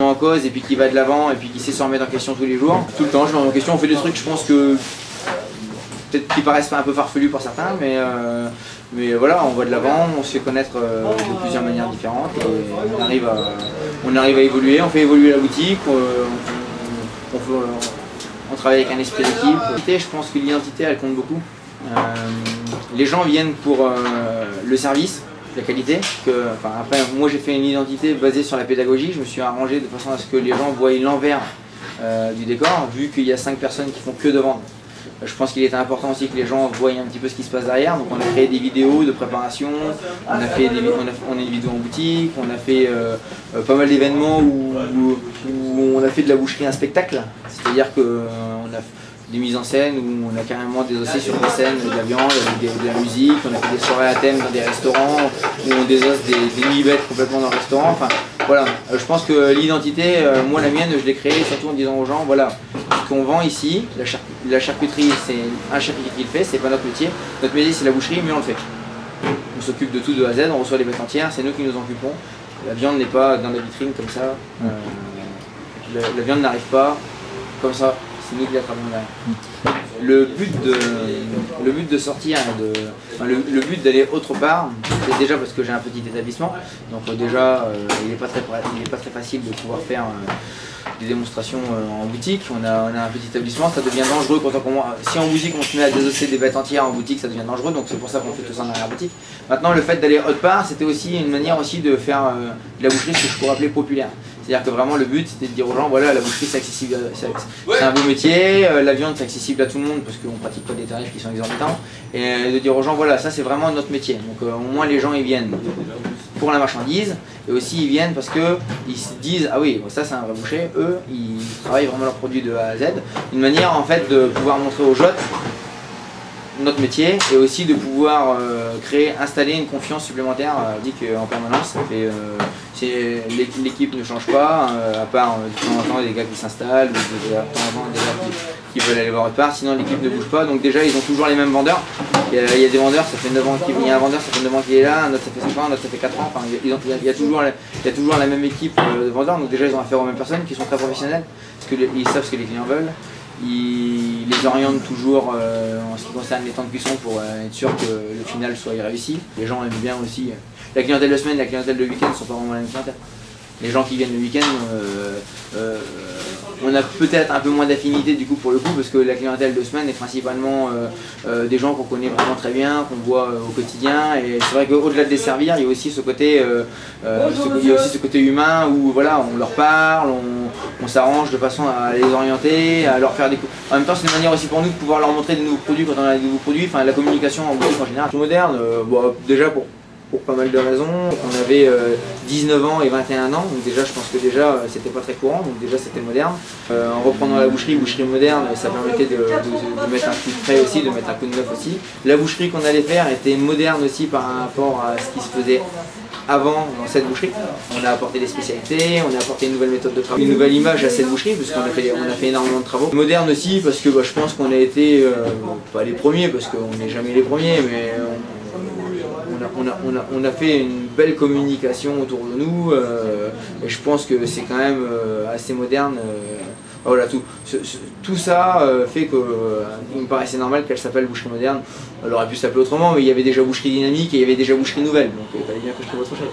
en cause et puis qui va de l'avant et puis qui sait se remettre en question tous les jours. Tout le temps je me remets en question, on fait des trucs je pense que peut-être qui paraissent un peu farfelus pour certains, mais voilà, on va de l'avant, on se fait connaître de plusieurs manières différentes et on arrive à évoluer, on fait évoluer la boutique, on travaille avec un esprit d'équipe. Je pense que l'identité elle compte beaucoup. Les gens viennent pour le service, la qualité. Après, moi j'ai fait une identité basée sur la pédagogie, je me suis arrangé de façon à ce que les gens voient l'envers du décor, vu qu'il y a 5 personnes qui font que de vendre. Je pense qu'il était important aussi que les gens voient un petit peu ce qui se passe derrière, donc on a créé des vidéos de préparation, on a fait des vidéos en boutique, on a fait pas mal d'événements où on a fait de la boucherie un spectacle, c'est-à-dire qu'on a des mises en scène où on a carrément désossé sur des scènes de la viande, de la musique, on a fait des soirées à thème dans des restaurants où on désosse des nuits-bêtes complètement dans le restaurant. Enfin voilà, je pense que l'identité, moi la mienne, je l'ai créée surtout en disant aux gens, voilà, ce qu'on vend ici, la charcuterie c'est un charcutier qui le fait, c'est pas notre métier. Notre métier c'est la boucherie, mais on le fait. On s'occupe de tout de A à Z, on reçoit les bêtes entières, c'est nous qui nous en occupons. La viande n'est pas dans la vitrine comme ça, la viande n'arrive pas comme ça. C'est nous qui la travaillons derrière. Le but de sortir, le but d'aller autre part, c'est déjà parce que j'ai un petit établissement, donc déjà il n'est pas très facile de pouvoir faire des démonstrations en boutique. On a un petit établissement, ça devient dangereux quand si en boutique on se met à désosser des bêtes entières en boutique, ça devient dangereux, donc c'est pour ça qu'on fait tout ça en arrière-boutique. Maintenant le fait d'aller autre part, c'était aussi une manière aussi de faire de la boucherie ce que je pourrais appeler populaire. C'est-à-dire que vraiment le but c'était de dire aux gens, voilà, la boucherie c'est accessible, c'est un beau métier, la viande c'est accessible à tout le monde parce qu'on ne pratique pas des tarifs qui sont exorbitants, et de dire aux gens, voilà, ça c'est vraiment notre métier. Donc au moins les gens ils viennent pour la marchandise, et aussi ils viennent parce qu'ils se disent, ah oui, ça c'est un vrai boucher, eux ils travaillent vraiment leurs produits de A à Z. Une manière en fait de pouvoir montrer aux jottes notre métier et aussi de pouvoir installer une confiance supplémentaire en permanence. L'équipe ne change pas, à part de temps en temps des gars qui s'installent, ou de temps en temps des gars qui veulent aller voir autre part, sinon l'équipe ne bouge pas. Donc déjà ils ont toujours les mêmes vendeurs. Il y a des vendeurs, ça fait 9 ans qu'il y a un vendeur, ça fait 9 ans qu'il est là, un autre ça fait 5 ans, un autre ça fait 4 ans. Enfin, il y a toujours la même équipe de vendeurs, donc déjà ils ont affaire aux mêmes personnes qui sont très professionnelles, parce qu'ils savent ce que les clients veulent. Ils les orientent toujours en ce qui concerne les temps de cuisson pour être sûr que le final soit réussi. Les gens aiment bien aussi. La clientèle de semaine et la clientèle de week-end ne sont pas vraiment la même clientèle. Les gens qui viennent le week-end, on a peut-être un peu moins d'affinité du coup pour le coup, parce que la clientèle de semaine est principalement des gens qu'on connaît vraiment très bien, qu'on voit au quotidien. Et c'est vrai qu'au-delà de les servir, il y a aussi ce côté, humain où voilà, on leur parle, on s'arrange de façon à les orienter, à leur faire des coups. En même temps, c'est une manière aussi pour nous de pouvoir leur montrer des nouveaux produits quand on a des nouveaux produits, enfin la communication en boutique en général. Moderne, déjà pour pas mal de raisons. On avait 19 ans et 21 ans, donc déjà je pense que déjà c'était pas très courant, donc déjà c'était moderne. En reprenant la boucherie moderne, ça permettait de mettre un coup de frais aussi, de mettre un coup de neuf aussi. La boucherie qu'on allait faire était moderne aussi par rapport à ce qui se faisait avant dans cette boucherie. On a apporté des spécialités, on a apporté une nouvelle méthode de travail, une nouvelle image à cette boucherie, parce qu'on a fait énormément de travaux. Moderne aussi parce que je pense qu'on a été, pas les premiers, parce qu'on n'est jamais les premiers, mais on a fait une belle communication autour de nous, et je pense que c'est quand même assez moderne. Voilà, tout ça fait qu'il me paraissait normal qu'elle s'appelle boucherie moderne. Elle aurait pu s'appeler autrement, mais il y avait déjà boucherie dynamique et il y avait déjà boucherie nouvelle, donc il fallait bien que je trouve autre chose.